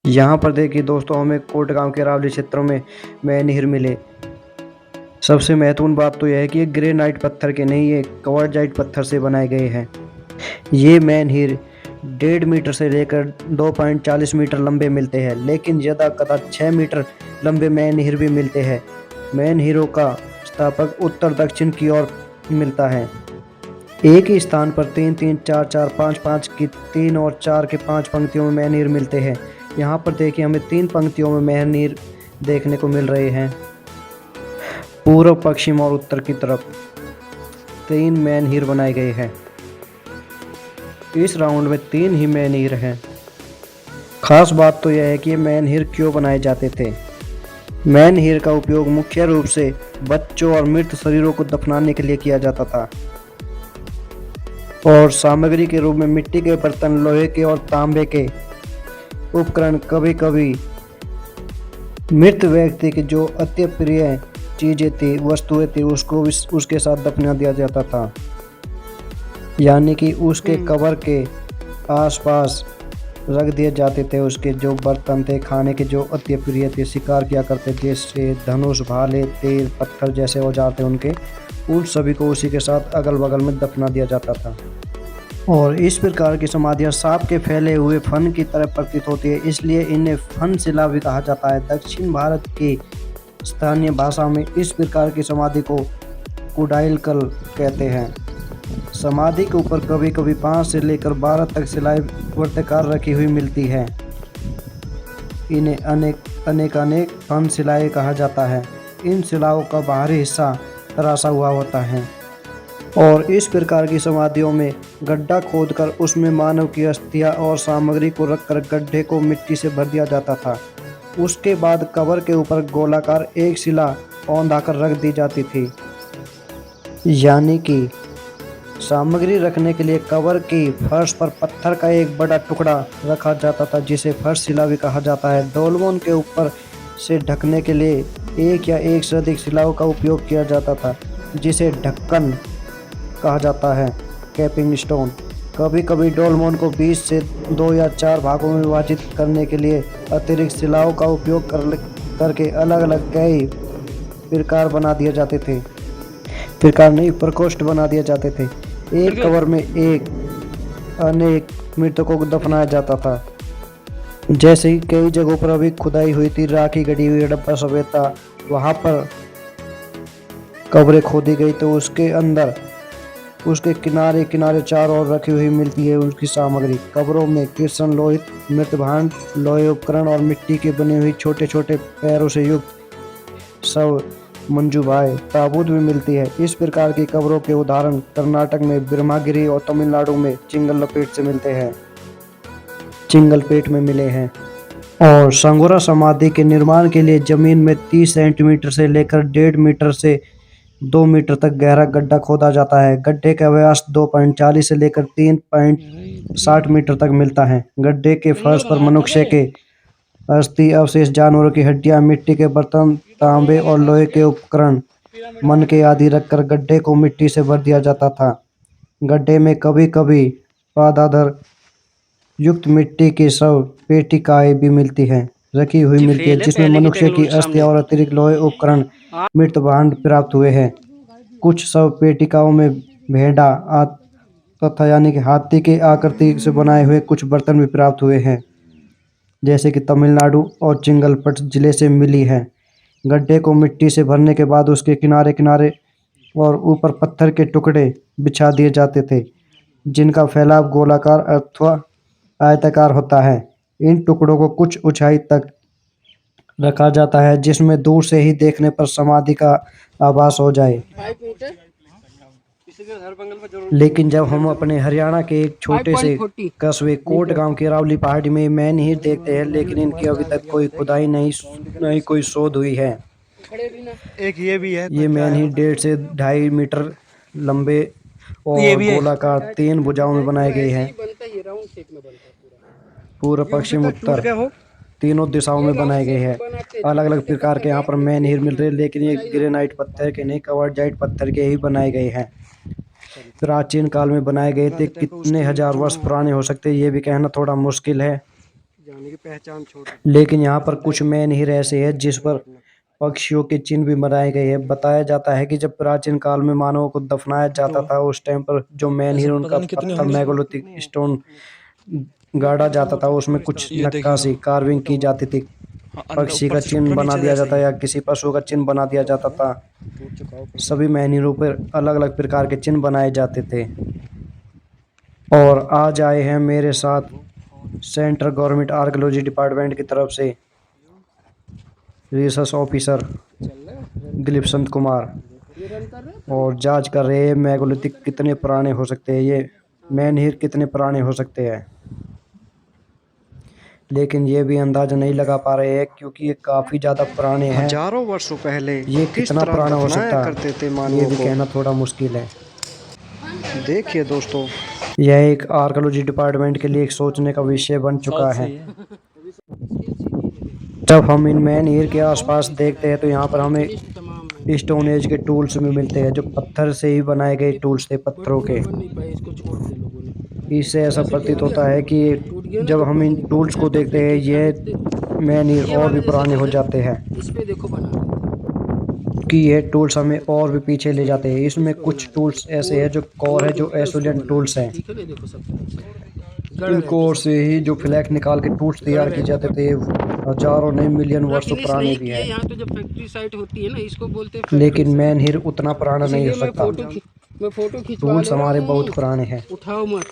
यहाँ पर देखिए दोस्तों, हमें कोट गांव के अरावली क्षेत्रों में मैनहीर मिले। सबसे महत्वपूर्ण बात तो यह है कि ये ग्रेनाइट पत्थर के नहीं, ये क्वार्टजाइट पत्थर से बनाए गए हैं। ये मैनहीर 1.5 मीटर से लेकर 2.40 मीटर लंबे मिलते हैं, लेकिन यदा कदा 6 मीटर लंबे मैनहीर भी मिलते हैं। मैनहीरों का स्थापक उत्तर दक्षिण की ओर मिलता है। एक ही स्थान पर 3-3, 4-4, 5-5 की 3 और 4 के 5 पंक्तियों में मैनहीर मिलते हैं। यहाँ पर देखिए, हमें 3 पंक्तियों में मैनहीर देखने को मिल रहे हैं। पूर्व, पश्चिम और उत्तर की तरफ 3 मैनहीर बनाए गए हैं। इस राउंड में 3 ही मैनहीर हैं। खास बात तो यह है कि ये मैनहीर क्यों बनाए जाते थे। मैनहीर का उपयोग मुख्य रूप से बच्चों और मृत शरीरों को दफनाने के लिए किया जाता था, और सामग्री के रूप में मिट्टी के बर्तन, लोहे के और तांबे के उपकरण, कभी कभी मृत व्यक्ति की जो अति प्रिय चीजें थी, वस्तुएं थी, उसको उसके साथ दफना दिया जाता था। यानी कि उसके कब्र के आसपास रख दिए जाते थे। उसके जो बर्तन थे, खाने के जो अति प्रिय थे, शिकार किया करते, जैसे धनुष, भाले, तेल, पत्थर जैसे औजार थे उनके, उन सभी को उसी के साथ अगल बगल में दफना दिया जाता था। और इस प्रकार की समाधियाँ सांप के फैले हुए फन की तरह प्रतीत होती है, इसलिए इन्हें फन शिला भी कहा जाता है। दक्षिण भारत की स्थानीय भाषा में इस प्रकार की समाधि को कुडाइलकल कहते हैं। समाधि के ऊपर कभी कभी 5 से लेकर 12 तक शिलाएं वर्ताकार रखी हुई मिलती है। इन्हें अनेक फन शिलाएं कहा जाता है। इन शिलाओं का बाहरी हिस्सा तराशा हुआ होता है, और इस प्रकार की समाधियों में गड्ढा खोदकर उसमें मानव की अस्थियां और सामग्री को रखकर गड्ढे को मिट्टी से भर दिया जाता था। उसके बाद कब्र के ऊपर गोलाकार एक शिला औंधाकर रख दी जाती थी। यानी कि सामग्री रखने के लिए कब्र की फर्श पर पत्थर का एक बड़ा टुकड़ा रखा जाता था, जिसे फर्श शिला भी कहा जाता है। डोलमोन के ऊपर से ढकने के लिए एक या एक से अधिक शिलाओं का उपयोग किया जाता था, जिसे ढक्कन कहा जाता है, कैपिंग स्टोन। कभी कभी डोलमोन को 20 से 2 या 4 भागों में विभाजित करने के लिए अतिरिक्त शिलाओं का उपयोग करके अलग अलग कई प्रकार बना दिए जाते थे। प्रकार नहीं, प्रकोष्ठ बना दिए जाते थे। एक कब्र में अनेक मृतकों को दफनाया जाता था। जैसे ही कई जगहों पर अभी खुदाई हुई थी, राखी गड़ी हुई हड़प्पा सभ्यता, वहाँ पर कब्रें खोदी गई, तो उसके अंदर उसके किनारे किनारे चारों ओर रखी हुई मिलती है उसकी सामग्री। कब्रों में कृष्ण लोहित मृत भांड, लोहे उपकरण और मिट्टी के बने हुए छोटे छोटे पैरों से युक्त सब मंजूभाई ताबूत भी मिलती है। इस प्रकार की कब्रों के उदाहरण कर्नाटक में ब्रह्मगिरी और तमिलनाडु में चिंगलपेट में मिले हैं। और संगोरा समाधि के निर्माण के लिए जमीन में 30 सेंटीमीटर से लेकर 1.5 मीटर से 2 मीटर तक गहरा गड्ढा खोदा जाता है। गड्ढे का व्यास 2.40 से लेकर 3.60 मीटर तक मिलता है। गड्ढे के फर्श पर मनुष्य के अस्थि अवशेष, जानवरों की हड्डियां, मिट्टी के बर्तन, तांबे और लोहे के उपकरण, मनके आदि रखकर गड्ढे को मिट्टी से भर दिया जाता था। गड्ढे में कभी कभी पादादर युक्त मिट्टी की शव पेटिकाएं भी रखी हुई मिलती है, जिसमें मनुष्य की अस्थियां और अतिरिक्त लोहे उपकरण, मृत भांड प्राप्त हुए हैं। कुछ शव पेटिकाओं में भेड़ा तथा यानी कि हाथी के आकृति से बनाए हुए कुछ बर्तन भी प्राप्त हुए हैं, जैसे कि तमिलनाडु और चिंगलपट जिले से मिली है। गड्ढे को मिट्टी से भरने के बाद उसके किनारे किनारे और ऊपर पत्थर के टुकड़े बिछा दिए जाते थे, जिनका फैलाव गोलाकार अथवा आयताकार होता है। इन टुकड़ों को कुछ ऊंचाई तक रखा जाता है, जिसमें दूर से ही देखने पर समाधि का आभास हो जाए। लेकिन जब हम अपने हरियाणा के एक छोटे से कस्बे कोट गांव की अरावली पहाड़ी में मैनहीर देखते हैं, लेकिन इनकी अभी तक कोई खुदाई नहीं कोई शोध हुई है। एक ये भी है, ये मैनहीर 1.5 से 2.5 मीटर लंबे और गोलाकार 3 भुजाओं में बनाए गए हैं। पूर्व, पश्चिम, उत्तर तीनों दिशाओं में बनाए गए हैं। अलग अलग प्रकार के यहाँ पर मैनहीर मिल रहे हैं, लेकिन ये ग्रेनाइट पत्थर के नहीं, क्वार्टजाइट पत्थर के ही बनाए गए हैं। प्राचीन काल में बनाए गए थे, कितने हजार वर्ष पुराने हो सकते हैं ये भी कहना थोड़ा मुश्किल है। जाने की पहचान छोड़ लेकिन यहाँ पर कुछ मेनहिर ऐसे हैं जिस पर पक्षियों के चिन्ह भी बनाए गए हैं। बताया जाता है कि जब प्राचीन काल में मानवों को दफनाया जाता था उस टाइम पर जो मेनहिर उनका पत्थर मेगालिथिक स्टोन गाड़ा जाता था, उसमें कुछ नक्काशी कार्विंग की जाती थी। पक्षी का चिन्ह बना दिया जाता या किसी पशु का चिन्ह बना दिया जाता था। सभी मेनहिरों पर अलग अलग प्रकार के चिन्ह बनाए जाते थे। और आज आए हैं मेरे साथ सेंट्रल गवर्नमेंट आर्कियोलॉजी डिपार्टमेंट की तरफ से रिसर्च ऑफिसर दिलीप कुमार, और जांच कर रहे हैं मेगालिथिक कितने पुराने हो सकते हैं, ये मेनहिर कितने पुराने हो सकते हैं। लेकिन ये भी अंदाजा नहीं लगा पा रहे हैं क्योंकि ये काफी ज्यादा पुराने हैं। हजारों वर्षों पहले ये किस कितना तरह पुराना हो दफनाया सकता करते थे है ये मानवों भी को। कहना थोड़ा मुश्किल है। देखिए दोस्तों, यह एक आर्कियोलॉजी डिपार्टमेंट के लिए एक सोचने का विषय बन चुका है। जब हम इन मेनहिर के आसपास देखते हैं तो यहाँ पर हमें स्टोन एज के टूल्स भी मिलते हैं जो पत्थर से ही बनाए गए टूल्स थे, पत्थरों के। इससे ऐसा प्रतीत होता है कि जब हम इन टूल्स को देखते हैं ये मेनहिर और भी पुराने हो जाते हैं, कि ये टूल्स हमें और भी पीछे ले जाते हैं। इसमें कुछ टूल्स ऐसे हैं जो कोर है, जो एसोलियन टूल्स हैं। इन कोर से ही जो फ्लैग निकाल के टूल्स तैयार किए जाते थे, हजारों नहीं मिलियन वर्षों पुराने भी हैं। यहाँ तो जब फैक्ट्री साइट होती है ना, इसको बोलते हैं लेकिन मेनहिर उतना पुराना नहीं हो इसीलिए सकता। मैं फोटो खिंचवा टूल्स ले रहा हमारे हूँ। बहुत पुराने हैं। उठाओ मत।